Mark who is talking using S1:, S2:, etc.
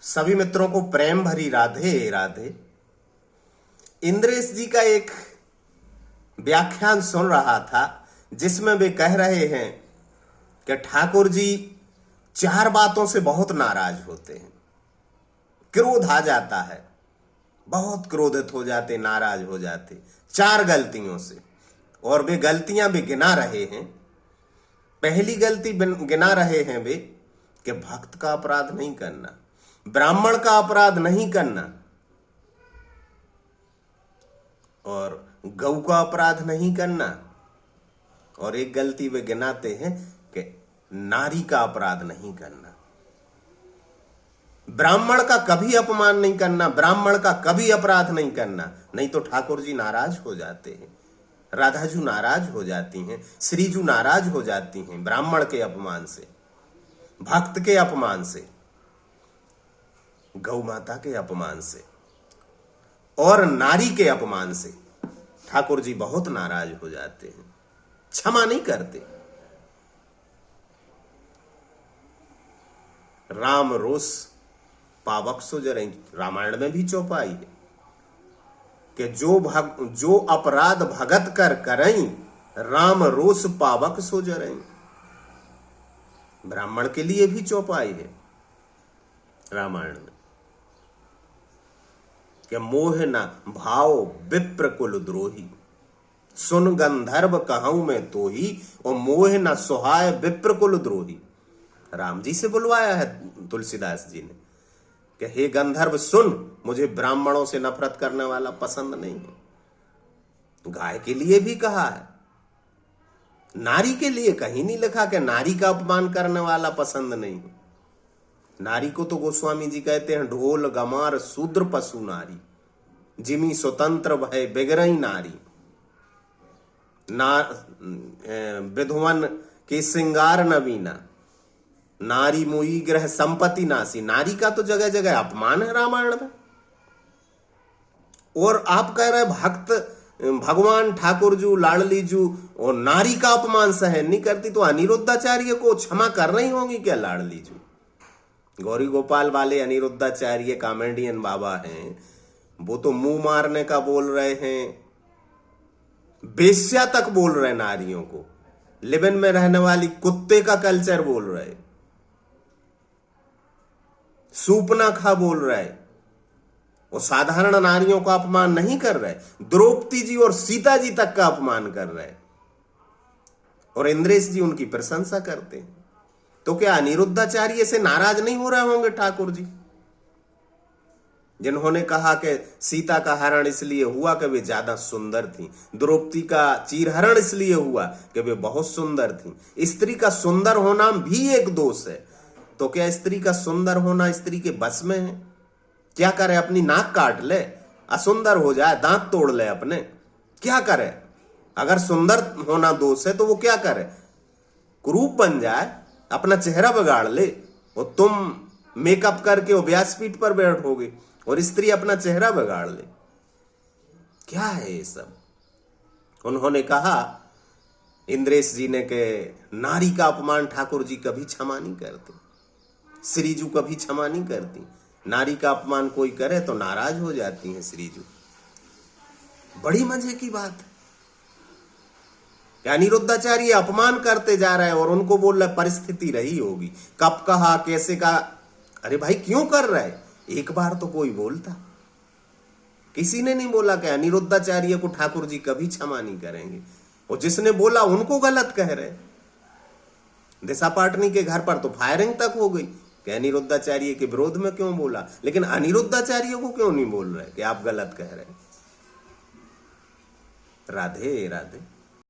S1: सभी मित्रों को प्रेम भरी राधे राधे। इंद्रेश जी का एक व्याख्यान सुन रहा था जिसमें वे कह रहे हैं कि ठाकुर जी 4 बातों से बहुत नाराज होते हैं। क्रोध आ जाता है, बहुत क्रोधित हो जाते, नाराज हो जाते 4 गलतियों से, और वे गलतियां भी गिना रहे हैं। पहली गलती गिना रहे हैं वे कि भक्त का अपराध नहीं करना, ब्राह्मण का अपराध नहीं करना, और गौ का अपराध नहीं करना, और एक गलती वे गिनाते हैं कि नारी का अपराध नहीं करना। ब्राह्मण का कभी अपमान नहीं करना, ब्राह्मण का कभी अपराध नहीं करना, नहीं तो ठाकुर जी नाराज हो जाते हैं, राधाजू नाराज हो जाती हैं, श्रीजू नाराज हो जाती हैं ब्राह्मण के अपमान से, भक्त के अपमान से, गौ माता के अपमान से और नारी के अपमान से ठाकुर जी बहुत नाराज हो जाते हैं, क्षमा नहीं करते। राम रोष पावक सो जरई, रामायण में भी चौपाई है कि जो अपराध भगत कर करई, राम रोष पावक सो जरई। ब्राह्मण के लिए भी चौपाई है रामायण में कि मोह न भाव विप्र कुल द्रोही, सुन गंधर्व कहूं मैं तो ही, और मोह न सुहाय विप्र कुल द्रोही। राम जी से बुलवाया है तुलसीदास जी ने कि हे गंधर्व सुन, मुझे ब्राह्मणों से नफरत करने वाला पसंद नहीं है। गाय के लिए भी कहा है, नारी के लिए कहीं नहीं लिखा कि नारी का अपमान करने वाला पसंद नहीं है। नारी को तो गोस्वामी जी कहते हैं ढोल गमार शूद्र पशु नारी, जिमी स्वतंत्र भय बिगरई नारी, विधवन के श्रृंगार नवीना, नारी मोई ग्रह संपत्ति नासी। नारी का तो जगह जगह अपमान है रामायण में, और आप कह रहे भक्त भगवान ठाकुर जू लाडली जू और नारी का अपमान सहन नहीं करती, तो अनिरुद्धाचार्य को क्षमा कर रही होंगी क्या लाडली जू? गौरी गोपाल वाले अनिरुद्धाचार्य कॉमेडियन बाबा हैं, वो तो मुंह मारने का बोल रहे हैं, बेश्या तक बोल रहे नारियों को, लिबिन में रहने वाली कुत्ते का कल्चर बोल रहे, सूपना खा बोल रहे, वो साधारण नारियों का अपमान नहीं कर रहे, द्रौपदी जी और सीता जी तक का अपमान कर रहे, और इंद्रेश जी उनकी प्रशंसा करते हैं। तो क्या अनिरुद्धाचार्य से नाराज नहीं हो रहे होंगे ठाकुर जी, जिन्होंने कहा कि सीता का हरण इसलिए हुआ कि वे ज्यादा सुंदर थी, द्रौपदी का चीरहरण इसलिए हुआ कि वे बहुत सुंदर थी। स्त्री का सुंदर होना भी एक दोष है, तो क्या स्त्री का सुंदर होना स्त्री के बस में है? क्या करे, अपनी नाक काट ले, असुंदर हो जाए, दांत तोड़ ले अपने, क्या करे? अगर सुंदर होना दोष है तो वो क्या करे? कुरूप बन जाए, अपना चेहरा बिगाड़ ले, और तुम मेकअप करके वो व्यासपीठ पर बैठोगे और स्त्री अपना चेहरा बिगाड़ ले, क्या है ये सब? उन्होंने कहा इंद्रेश जी ने कि नारी का अपमान ठाकुर जी कभी क्षमा नहीं करते, श्रीजू कभी क्षमा नहीं करती। नारी का अपमान कोई करे तो नाराज हो जाती हैं श्रीजू। बड़ी मजे की बात है, अनिरुद्धाचार्य अपमान करते जा रहे हैं और उनको बोल रहे परिस्थिति रही होगी, कब कहा, कैसे कहा। अरे भाई क्यों कर रहे हैं? एक बार तो कोई बोलता, किसी ने नहीं बोला कि अनिरुद्धाचार्य को ठाकुर जी कभी क्षमा नहीं करेंगे, और जिसने बोला उनको गलत कह रहे। दिशा पाटनी के घर पर तो फायरिंग तक हो गई कि अनिरुद्धाचार्य के विरोध में क्यों बोला, लेकिन अनिरुद्धाचार्य को क्यों नहीं बोल रहे कि आप गलत कह रहे। राधे राधे।